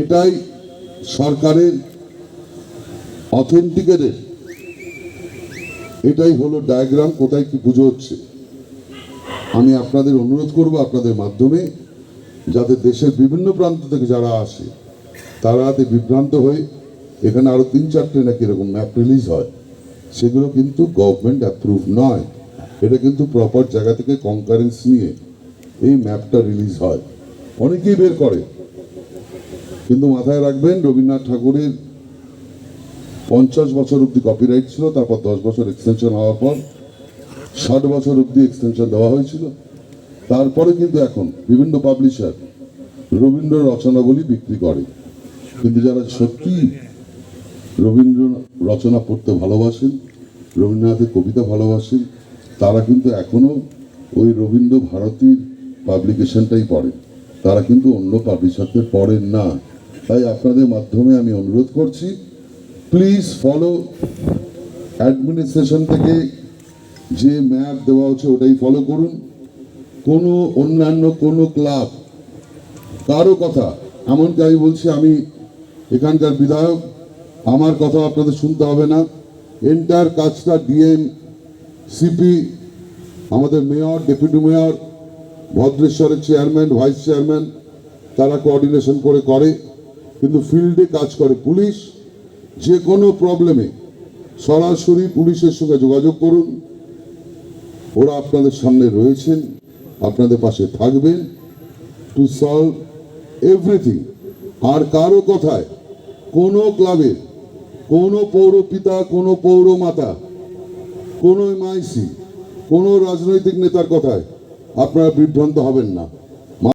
এটাই সরকারের অথেন্টিকেটের, এটাই হলো ডায়াগ্রাম কোথায় কি পুজো হচ্ছে। আমি আপনাদের অনুরোধ করব আপনাদের মাধ্যমে, যাতে দেশের বিভিন্ন প্রান্ত থেকে যারা আসে তারা যাতে বিভ্রান্ত হয়ে, এখানে আরো 3-4টে নাকি এরকম ম্যাপ রিলিজ হয়, সেগুলো কিন্তু গভর্নমেন্ট অ্যাপ্রুভ নয়। এটা কিন্তু প্রপার জায়গা থেকে কনকারেন্স নিয়ে এই ম্যাপটা রিলিজ হয়। অনেকেই বের করে, কিন্তু মাথায় রাখবেন রবীন্দ্রনাথ ঠাকুরের 50 বছর অব্দি কপিরাইট ছিল, তারপর 10 বছর এক্সটেনশন হওয়ার পর 60 বছর অব্দি এক্সটেনশন দেওয়া হয়েছিল। তারপরে কিন্তু এখন বিভিন্ন পাবলিশার রবীন্দ্র রচনাবলী বিক্রি করে, কিন্তু যারা সত্যি রবীন্দ্র রচনা পড়তে ভালোবাসেন, রবীন্দ্রনাথের কবিতা ভালোবাসেন, তারা কিন্তু এখনো ওই রবীন্দ্র ভারতীর পাবলিকেশনটাই পড়েন, তারা কিন্তু অন্য পাবলিশারদের পড়েন না। তাই আপনাদের মাধ্যমে আমি অনুরোধ করছি, প্লিজ ফলো অ্যাডমিনিস্ট্রেশন থেকে যে ম্যাপ দেওয়া হচ্ছে ওটাই ফলো করুন। কোনো অন্যান্য কোনো ক্লাব কারো কথা, এমনকি আমি বলছি আমি এখানকার বিধায়ক, আমার কথা আপনাদের শুনতে হবে না। এন্টার কাজটা ডিএম, সিপি, আমাদের মেয়র, ডেপুটি মেয়র, ভদ্রেশ্বরের চেয়ারম্যান, ভাইস চেয়ারম্যান, তারা কোঅর্ডিনেশন করে। কিন্তু ফিল্ডে কাজ করে পুলিশ। যে কোনো প্রবলেমে সরাসরি পুলিশের সঙ্গে যোগাযোগ করুন, ওরা আপনাদের সামনে রয়েছেন, আপনাদের পাশে থাকবেন টু সলভ এভরিথিং। আর কারো কথায় কোনো ক্লাবের, কোনো পৌরপিতা, কোনো পৌরমাতা, কোনো এমআইসি, কোনো রাজনৈতিক নেতার কথায় আপনারা বিভ্রান্ত হবেন না।